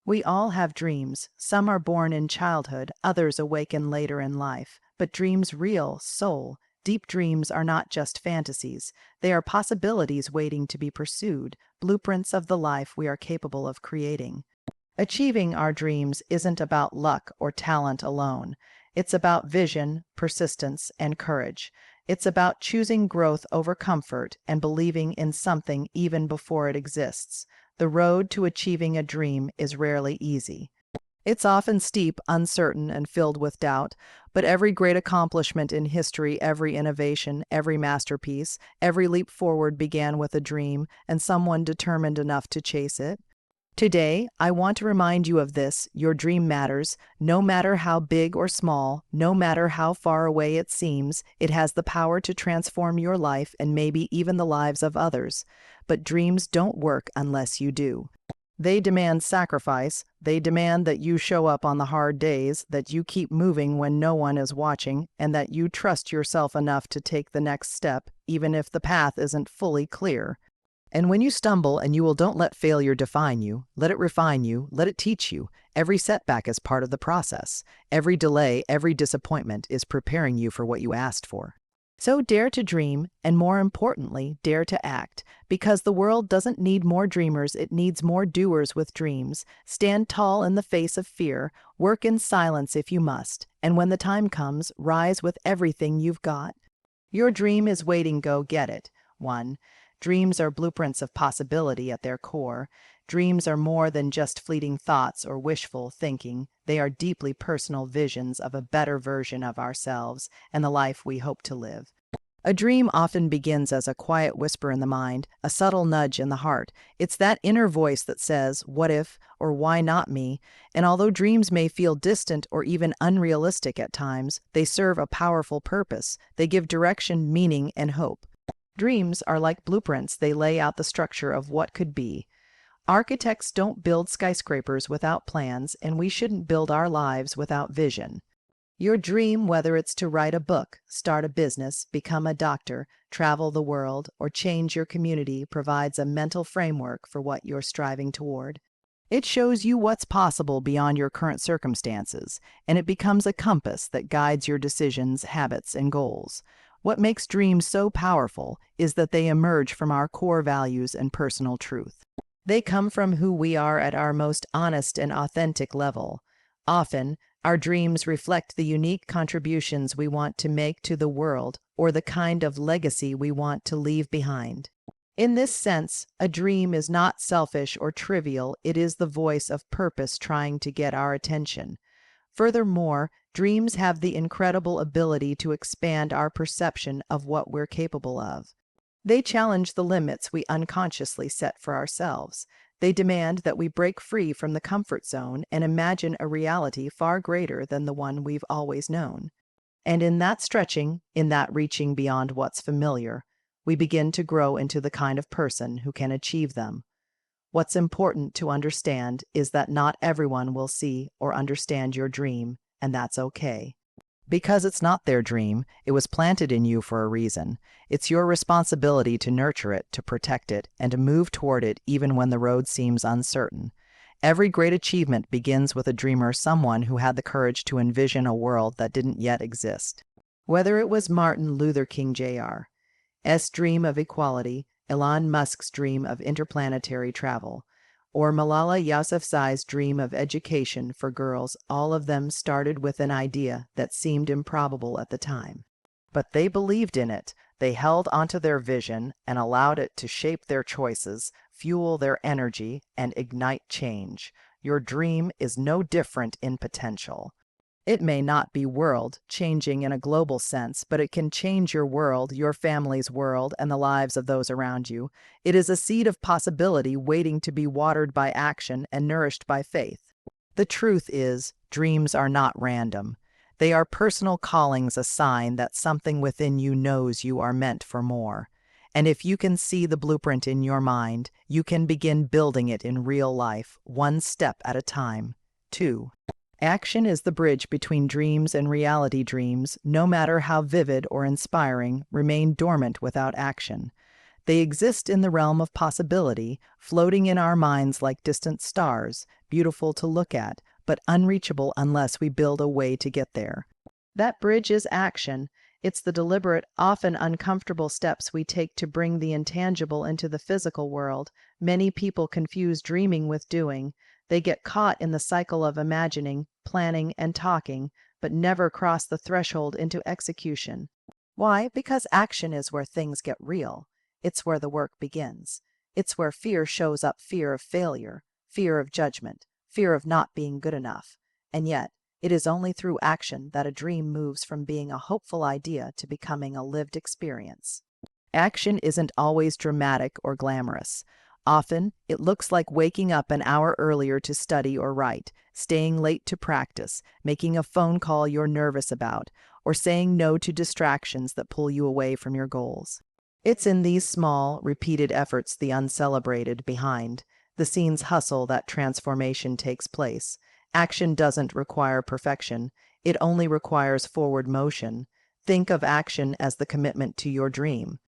We all have dreams. Some are born in childhood, others awaken later in life. But dreams, real, soul, deep dreams are not just fantasies. They are possibilities waiting to be pursued, blueprints of the life we are capable of creating. Achieving our dreams isn't about luck or talent alone. It's about vision, persistence, and courage. It's about choosing growth over comfort and believing in something even before it exists. The road to achieving a dream is rarely easy. It's often steep, uncertain, and filled with doubt, but every great accomplishment in history, every innovation, every masterpiece, every leap forward began with a dream and someone determined enough to chase it. Today, I want to remind you of this: your dream matters. No matter how big or small, no matter how far away it seems, it has the power to transform your life and maybe even the lives of others. But dreams don't work unless you do. They demand sacrifice. They demand that you show up on the hard days, that you keep moving when no one is watching, and that you trust yourself enough to take the next step, even if the path isn't fully clear. And when you stumble, don't let failure define you. Let it refine you. Let it teach you. Every setback is part of the process. Every delay, every disappointment is preparing you for what you asked for. So dare to dream, and more importantly, dare to act, because the world doesn't need more dreamers, it needs more doers with dreams. Stand tall in the face of fear, work in silence if you must, and when the time comes, rise with everything you've got. Your dream is waiting, go get it. 1. Dreams are blueprints of possibility at their core. Dreams are more than just fleeting thoughts or wishful thinking. They are deeply personal visions of a better version of ourselves and the life we hope to live. A dream often begins as a quiet whisper in the mind, a subtle nudge in the heart. It's that inner voice that says, "What if?" or "Why not me?" And although dreams may feel distant or even unrealistic at times, they serve a powerful purpose. They give direction, meaning, and hope. Dreams are like blueprints. They lay out the structure of what could be. Architects don't build skyscrapers without plans, and we shouldn't build our lives without vision. Your dream, whether it's to write a book, start a business, become a doctor, travel the world, or change your community, provides a mental framework for what you're striving toward. It shows you what's possible beyond your current circumstances, and it becomes a compass that guides your decisions, habits, and goals. What makes dreams so powerful is that they emerge from our core values and personal truth. They come from who we are at our most honest and authentic level. Often, our dreams reflect the unique contributions we want to make to the world or the kind of legacy we want to leave behind. In this sense, a dream is not selfish or trivial. It is the voice of purpose trying to get our attention. Furthermore, dreams have the incredible ability to expand our perception of what we're capable of. They challenge the limits we unconsciously set for ourselves. They demand that we break free from the comfort zone and imagine a reality far greater than the one we've always known. And in that stretching, in that reaching beyond what's familiar, we begin to grow into the kind of person who can achieve them. What's important to understand is that not everyone will see or understand your dream, and that's okay. Because it's not their dream, it was planted in you for a reason. It's your responsibility to nurture it, to protect it, and to move toward it even when the road seems uncertain. Every great achievement begins with a dreamer, someone who had the courage to envision a world that didn't yet exist. Whether it was Martin Luther King Jr.'s dream of equality, Elon Musk's dream of interplanetary travel, or Malala Yousafzai's dream of education for girls, all of them started with an idea that seemed improbable at the time. But they believed in it, they held onto their vision and allowed it to shape their choices, fuel their energy, and ignite change. Your dream is no different in potential. It may not be world-changing in a global sense, but it can change your world, your family's world, and the lives of those around you. It is a seed of possibility waiting to be watered by action and nourished by faith. The truth is, dreams are not random. They are personal callings, a sign that something within you knows you are meant for more. And if you can see the blueprint in your mind, you can begin building it in real life, one step at a time. 2. Action is the bridge between dreams and reality. Dreams, no matter how vivid or inspiring, remain dormant without action. They exist in the realm of possibility, floating in our minds like distant stars, beautiful to look at, but unreachable unless we build a way to get there. That bridge is action. It's the deliberate, often uncomfortable steps we take to bring the intangible into the physical world. Many people confuse dreaming with doing. They get caught in the cycle of imagining, planning, and talking, but never cross the threshold into execution. Why? Because action is where things get real. It's where the work begins. It's where fear shows up, fear of failure, fear of judgment, fear of not being good enough. And yet, it is only through action that a dream moves from being a hopeful idea to becoming a lived experience. Action isn't always dramatic or glamorous. Often, it looks like waking up an hour earlier to study or write, staying late to practice, making a phone call you're nervous about, or saying no to distractions that pull you away from your goals. It's in these small, repeated efforts, the uncelebrated behind the scenes hustle, that transformation takes place. Action doesn't require perfection, it only requires forward motion. Think of action as the commitment to your dream.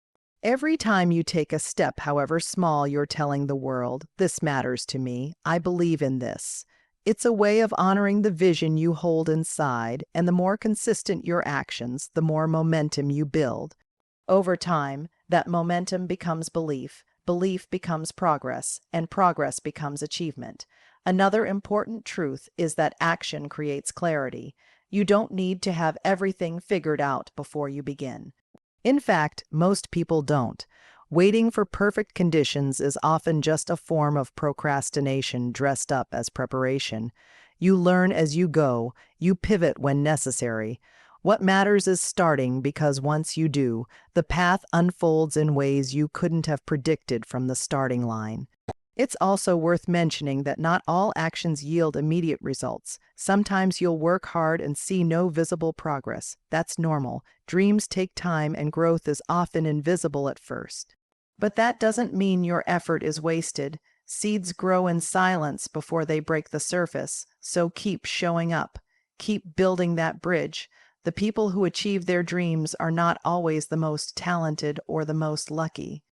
Every time you take a step, however small, you're telling the world, "This matters to me. I believe in this." It's a way of honoring the vision you hold inside, and the more consistent your actions, the more momentum you build. Over time, that momentum becomes belief, belief becomes progress, and progress becomes achievement. Another important truth is that action creates clarity. You don't need to have everything figured out before you begin. In fact, most people don't. Waiting for perfect conditions is often just a form of procrastination dressed up as preparation. You learn as you go, you pivot when necessary. What matters is starting, because once you do, the path unfolds in ways you couldn't have predicted from the starting line. It's also worth mentioning that not all actions yield immediate results. Sometimes you'll work hard and see no visible progress. That's normal. Dreams take time, and growth is often invisible at first. But that doesn't mean your effort is wasted. Seeds grow in silence before they break the surface, so keep showing up. Keep building that bridge. The people who achieve their dreams are not always the most talented or the most lucky.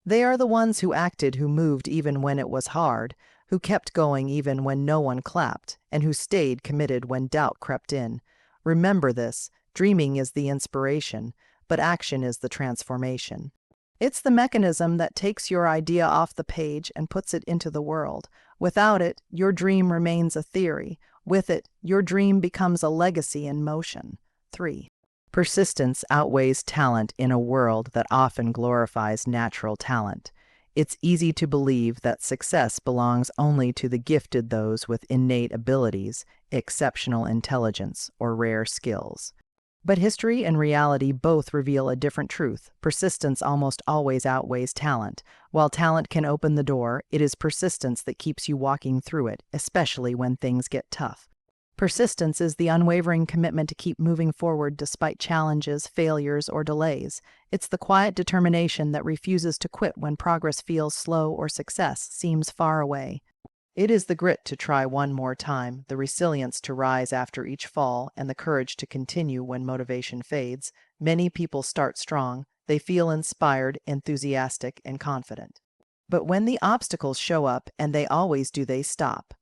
They are the ones who acted, who moved even when it was hard, who kept going even when no one clapped, and who stayed committed when doubt crept in. Remember this: dreaming is the inspiration, but action is the transformation. It's the mechanism that takes your idea off the page and puts it into the world. Without it, your dream remains a theory. With it, your dream becomes a legacy in motion. 3. Persistence outweighs talent in a world that often glorifies natural talent. It's easy to believe that success belongs only to the gifted, those with innate abilities, exceptional intelligence, or rare skills. But history and reality both reveal a different truth. Persistence almost always outweighs talent. While talent can open the door, it is persistence that keeps you walking through it, especially when things get tough. Persistence is the unwavering commitment to keep moving forward despite challenges, failures, or delays. It's the quiet determination that refuses to quit when progress feels slow or success seems far away. It is the grit to try one more time, the resilience to rise after each fall, and the courage to continue when motivation fades. Many people start strong. They feel inspired, enthusiastic, and confident. But when the obstacles show up, and they always do, they stop.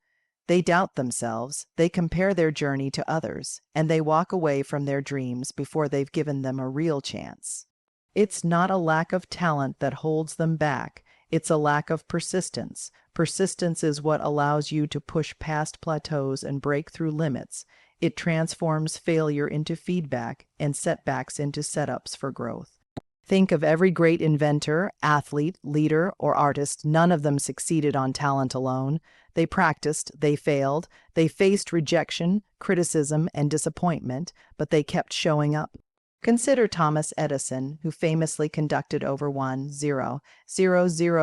They doubt themselves, they compare their journey to others, and they walk away from their dreams before they've given them a real chance. It's not a lack of talent that holds them back, it's a lack of persistence. Persistence is what allows you to push past plateaus and break through limits. It transforms failure into feedback and setbacks into setups for growth. Think of every great inventor, athlete, leader, or artist. None of them succeeded on talent alone. They practiced, they failed, they faced rejection, criticism, and disappointment, but they kept showing up. Consider Thomas Edison, who famously conducted over 1,000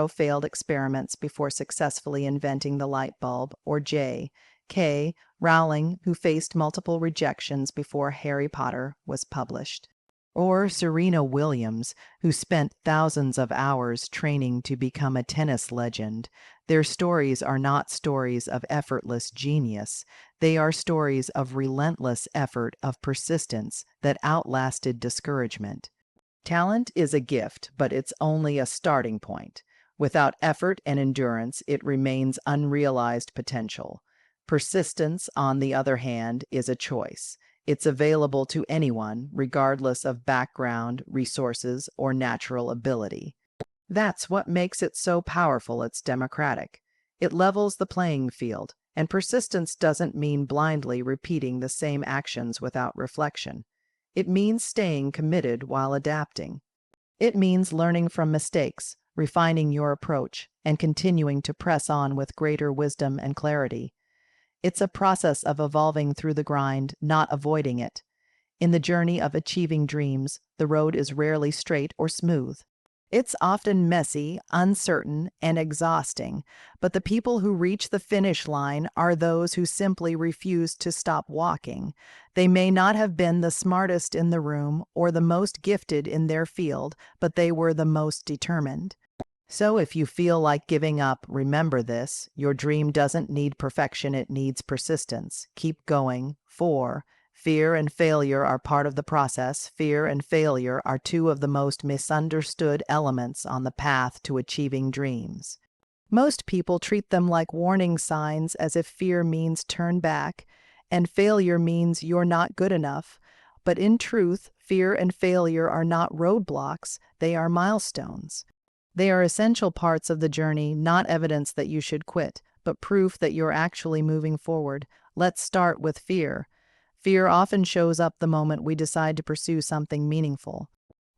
failed experiments before successfully inventing the light bulb, or J.K. Rowling, who faced multiple rejections before Harry Potter was published. Or Serena Williams, who spent thousands of hours training to become a tennis legend. Their stories are not stories of effortless genius. They are stories of relentless effort, of persistence that outlasted discouragement. Talent is a gift, but it's only a starting point. Without effort and endurance, it remains unrealized potential. Persistence, on the other hand, is a choice. It's available to anyone, regardless of background, resources, or natural ability. That's what makes it so powerful. It's democratic. It levels the playing field, and persistence doesn't mean blindly repeating the same actions without reflection. It means staying committed while adapting. It means learning from mistakes, refining your approach, and continuing to press on with greater wisdom and clarity. It's a process of evolving through the grind, not avoiding it. In the journey of achieving dreams, the road is rarely straight or smooth. It's often messy, uncertain, and exhausting, but the people who reach the finish line are those who simply refuse to stop walking. They may not have been the smartest in the room or the most gifted in their field, but they were the most determined. So if you feel like giving up, remember this: your dream doesn't need perfection, it needs persistence. Keep going. 4. Fear and failure are part of the process. Fear and failure are two of the most misunderstood elements on the path to achieving dreams. Most people treat them like warning signs, as if fear means turn back and failure means you're not good enough. But in truth, fear and failure are not roadblocks, they are milestones. They are essential parts of the journey, not evidence that you should quit, but proof that you're actually moving forward. Let's start with fear. Fear often shows up the moment we decide to pursue something meaningful.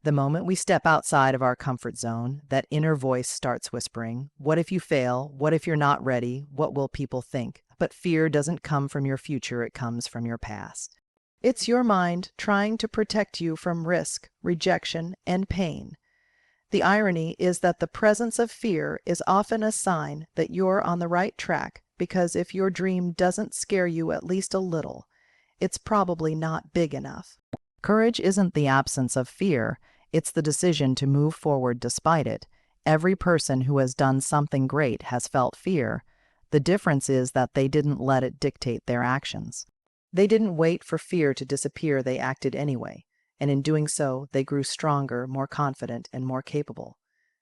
The moment we step outside of our comfort zone, that inner voice starts whispering, "What if you fail? What if you're not ready? What will people think?" But fear doesn't come from your future, it comes from your past. It's your mind trying to protect you from risk, rejection, and pain. The irony is that the presence of fear is often a sign that you're on the right track, because if your dream doesn't scare you at least a little, it's probably not big enough. Courage isn't the absence of fear, it's the decision to move forward despite it. Every person who has done something great has felt fear. The difference is that they didn't let it dictate their actions. They didn't wait for fear to disappear, they acted anyway. And in doing so, they grew stronger, more confident, and more capable.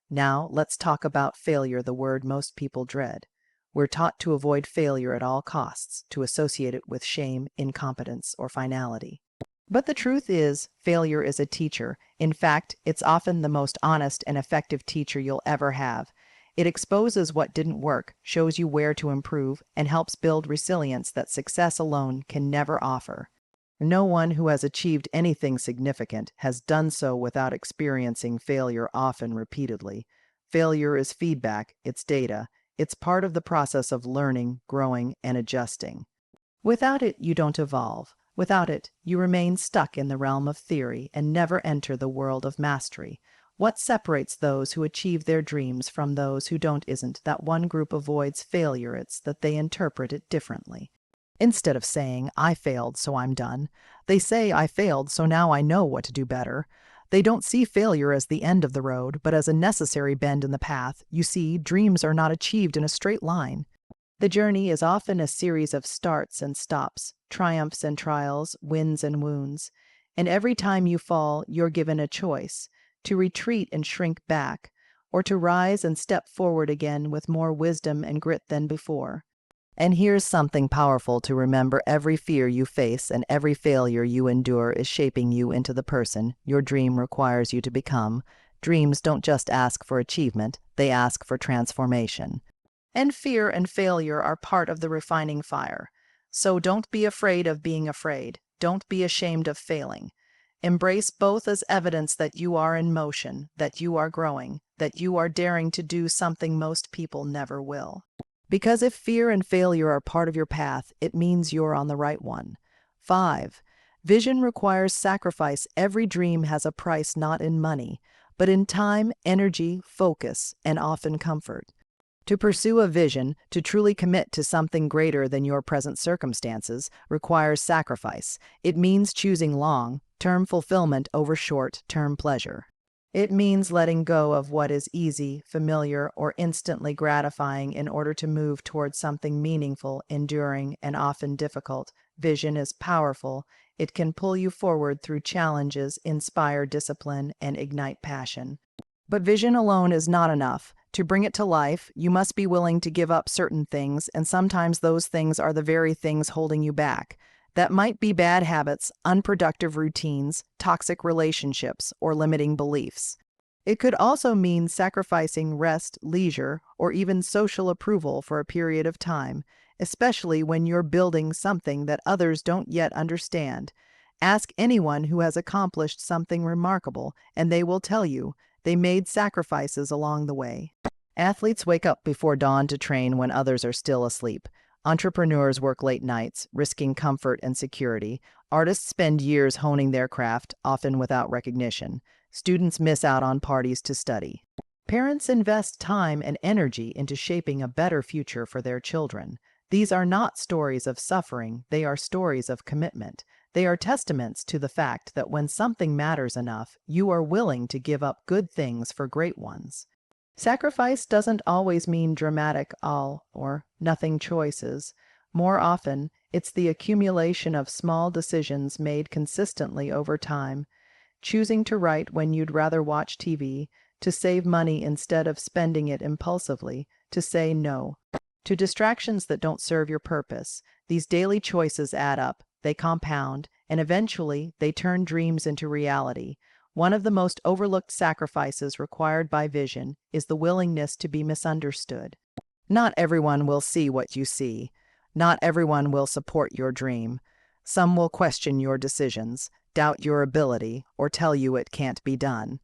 Now, let's talk about failure, the word most people dread. We're taught to avoid failure at all costs, to associate it with shame, incompetence, or finality. But the truth is, failure is a teacher. In fact, it's often the most honest and effective teacher you'll ever have. It exposes what didn't work, shows you where to improve, and helps build resilience that success alone can never offer. No one who has achieved anything significant has done so without experiencing failure, often repeatedly. Failure is feedback, it's data, it's part of the process of learning, growing, and adjusting. Without it, you don't evolve. Without it, you remain stuck in the realm of theory and never enter the world of mastery. What separates those who achieve their dreams from those who don't isn't that one group avoids failure, it's that they interpret it differently. Instead of saying, "I failed, so I'm done," they say, "I failed, so now I know what to do better." They don't see failure as the end of the road, but as a necessary bend in the path. You see, dreams are not achieved in a straight line. The journey is often a series of starts and stops, triumphs and trials, wins and wounds. And every time you fall, you're given a choice: to retreat and shrink back, or to rise and step forward again with more wisdom and grit than before. And here's something powerful to remember: every fear you face and every failure you endure is shaping you into the person your dream requires you to become. Dreams don't just ask for achievement, they ask for transformation. And fear and failure are part of the refining fire. So don't be afraid of being afraid. Don't be ashamed of failing. Embrace both as evidence that you are in motion, that you are growing, that you are daring to do something most people never will. Because if fear and failure are part of your path, it means you're on the right one. 5. Vision requires sacrifice. Every dream has a price, not in money, but in time, energy, focus, and often comfort. To pursue a vision, to truly commit to something greater than your present circumstances, requires sacrifice. It means choosing long-term fulfillment over short-term pleasure. It means letting go of what is easy, familiar, or instantly gratifying in order to move towards something meaningful, enduring, and often difficult. Vision is powerful. It can pull you forward through challenges, inspire discipline, and ignite passion. But vision alone is not enough. To bring it to life, you must be willing to give up certain things, and sometimes those things are the very things holding you back. That might be bad habits, unproductive routines, toxic relationships, or limiting beliefs. It could also mean sacrificing rest, leisure, or even social approval for a period of time, especially when you're building something that others don't yet understand. Ask anyone who has accomplished something remarkable, and they will tell you they made sacrifices along the way. Athletes wake up before dawn to train when others are still asleep. Entrepreneurs work late nights, risking comfort and security. Artists spend years honing their craft, often without recognition. Students miss out on parties to study. Parents invest time and energy into shaping a better future for their children. These are not stories of suffering, they are stories of commitment. They are testaments to the fact that when something matters enough, you are willing to give up good things for great ones. Sacrifice doesn't always mean dramatic all or nothing choices. More often, it's the accumulation of small decisions made consistently over time. Choosing to write when you'd rather watch TV, to save money instead of spending it impulsively, to say no to distractions that don't serve your purpose. These daily choices add up, they compound, and eventually they turn dreams into reality. One of the most overlooked sacrifices required by vision is the willingness to be misunderstood. Not everyone will see what you see. Not everyone will support your dream. Some will question your decisions, doubt your ability, or tell you it can't be done.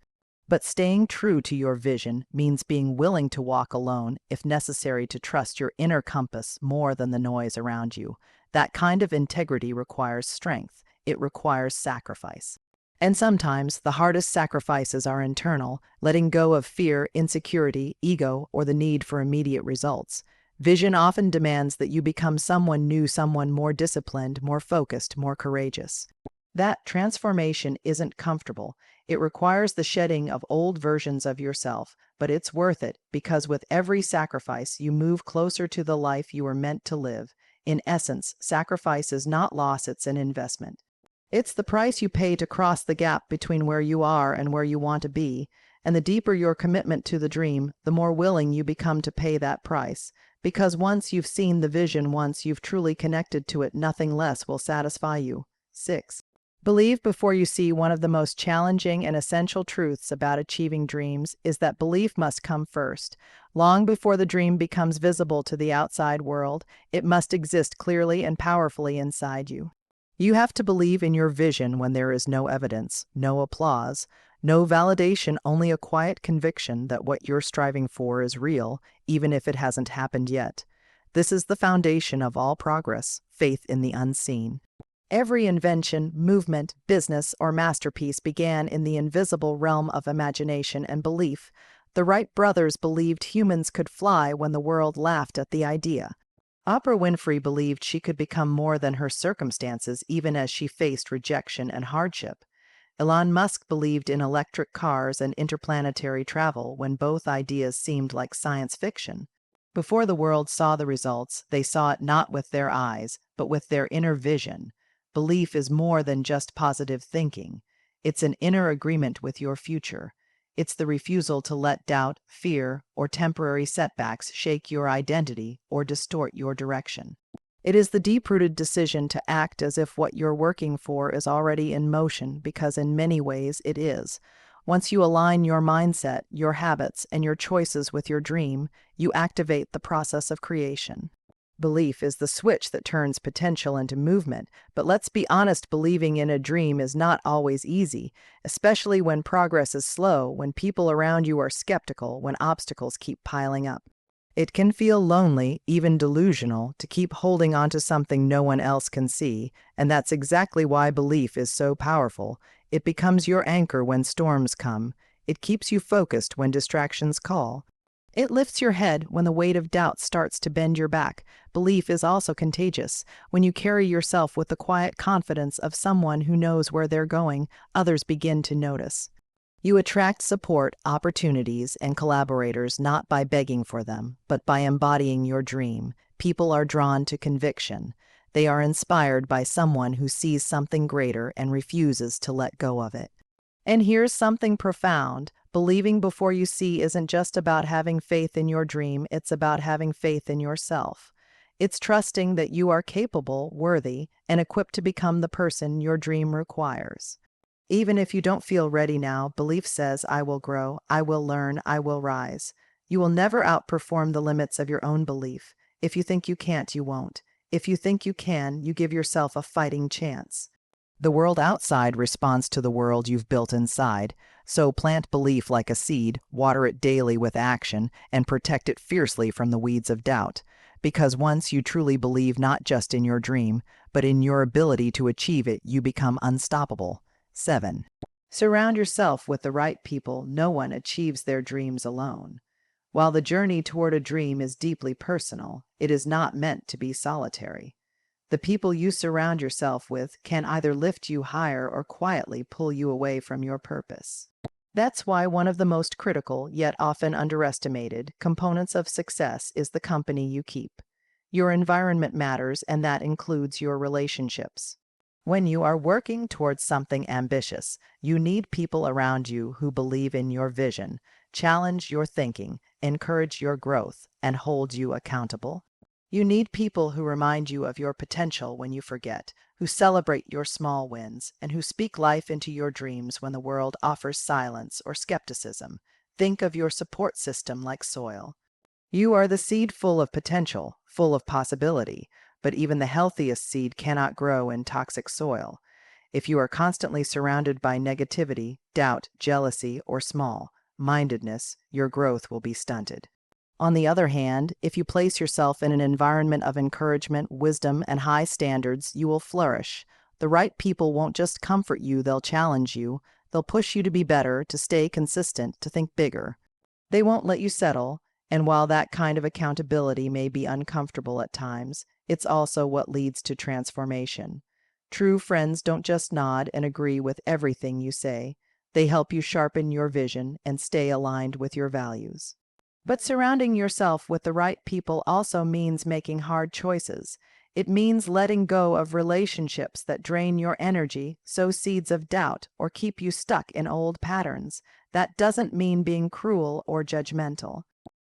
But staying true to your vision means being willing to walk alone, if necessary, to trust your inner compass more than the noise around you. That kind of integrity requires strength. It requires sacrifice. And sometimes the hardest sacrifices are internal, letting go of fear, insecurity, ego, or the need for immediate results. Vision often demands that you become someone new, someone more disciplined, more focused, more courageous. That transformation isn't comfortable. It requires the shedding of old versions of yourself, but it's worth it because with every sacrifice, you move closer to the life you were meant to live. In essence, sacrifice is not loss, it's an investment. It's the price you pay to cross the gap between where you are and where you want to be. And the deeper your commitment to the dream, the more willing you become to pay that price. Because once you've seen the vision, once you've truly connected to it, nothing less will satisfy you. 6. Believe before you see. One of the most challenging and essential truths about achieving dreams is that belief must come first. Long before the dream becomes visible to the outside world, it must exist clearly and powerfully inside you. You have to believe in your vision when there is no evidence, no applause, no validation, only a quiet conviction that what you're striving for is real, even if it hasn't happened yet. This is the foundation of all progress, faith in the unseen. Every invention, movement, business, or masterpiece began in the invisible realm of imagination and belief. The Wright brothers believed humans could fly when the world laughed at the idea. Oprah Winfrey believed she could become more than her circumstances even as she faced rejection and hardship. Elon Musk believed in electric cars and interplanetary travel when both ideas seemed like science fiction. Before the world saw the results, they saw it not with their eyes, but with their inner vision. Belief is more than just positive thinking. It's an inner agreement with your future. It's the refusal to let doubt, fear, or temporary setbacks shake your identity or distort your direction. It is the deep-rooted decision to act as if what you're working for is already in motion, because in many ways it is. Once you align your mindset, your habits, and your choices with your dream, you activate the process of creation. Belief is the switch that turns potential into movement, but let's be honest, believing in a dream is not always easy, especially when progress is slow, when people around you are skeptical, when obstacles keep piling up. It can feel lonely, even delusional, to keep holding on to something no one else can see, and that's exactly why belief is so powerful. It becomes your anchor when storms come. It keeps you focused when distractions call. It lifts your head when the weight of doubt starts to bend your back. Belief is also contagious. When you carry yourself with the quiet confidence of someone who knows where they're going, others begin to notice. You attract support, opportunities, and collaborators not by begging for them, but by embodying your dream. People are drawn to conviction. They are inspired by someone who sees something greater and refuses to let go of it. And here's something profound. Believing before you see isn't just about having faith in your dream, it's about having faith in yourself. It's trusting that you are capable, worthy, and equipped to become the person your dream requires. Even if you don't feel ready now, belief says, I will grow, I will learn, I will rise. You will never outperform the limits of your own belief. If you think you can't, you won't. If you think you can, you give yourself a fighting chance. The world outside responds to the world you've built inside, so plant belief like a seed, water it daily with action, and protect it fiercely from the weeds of doubt. Because once you truly believe not just in your dream, but in your ability to achieve it, you become unstoppable. 7. Surround yourself with the right people. No one achieves their dreams alone. While the journey toward a dream is deeply personal, it is not meant to be solitary. The people you surround yourself with can either lift you higher or quietly pull you away from your purpose. That's why one of the most critical, yet often underestimated, components of success is the company you keep. Your environment matters, and that includes your relationships. When you are working towards something ambitious, you need people around you who believe in your vision, challenge your thinking, encourage your growth, and hold you accountable. You need people who remind you of your potential when you forget, who celebrate your small wins, and who speak life into your dreams when the world offers silence or skepticism. Think of your support system like soil. You are the seed full of potential, full of possibility, but even the healthiest seed cannot grow in toxic soil. If you are constantly surrounded by negativity, doubt, jealousy, or small-mindedness, your growth will be stunted. On the other hand, if you place yourself in an environment of encouragement, wisdom, and high standards, you will flourish. The right people won't just comfort you, they'll challenge you. They'll push you to be better, to stay consistent, to think bigger. They won't let you settle, and while that kind of accountability may be uncomfortable at times, it's also what leads to transformation. True friends don't just nod and agree with everything you say. They help you sharpen your vision and stay aligned with your values. But surrounding yourself with the right people also means making hard choices. It means letting go of relationships that drain your energy, sow seeds of doubt, or keep you stuck in old patterns. That doesn't mean being cruel or judgmental.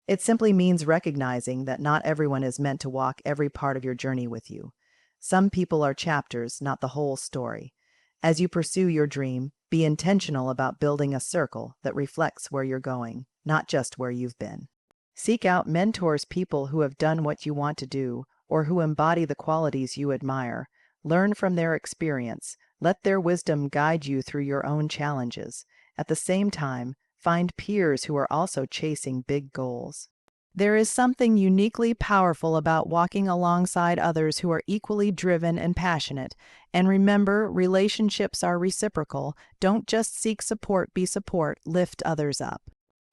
It simply means recognizing that not everyone is meant to walk every part of your journey with you. Some people are chapters, not the whole story. As you pursue your dream, be intentional about building a circle that reflects where you're going, not just where you've been. Seek out mentors, people who have done what you want to do, or who embody the qualities you admire. Learn from their experience. Let their wisdom guide you through your own challenges. At the same time, find peers who are also chasing big goals. There is something uniquely powerful about walking alongside others who are equally driven and passionate. And remember, relationships are reciprocal. Don't just seek support, be support, lift others up.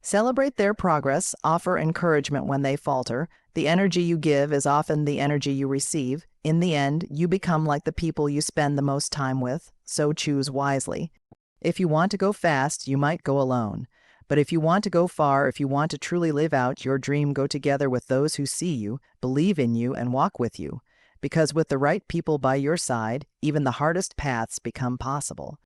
Celebrate their progress, offer encouragement when they falter. The energy you give is often the energy you receive. In the end, you become like the people you spend the most time with, so choose wisely. If you want to go fast, you might go alone. But if you want to go far, if you want to truly live out your dream, go together with those who see you, believe in you, and walk with you. Because with the right people by your side, even the hardest paths become possible.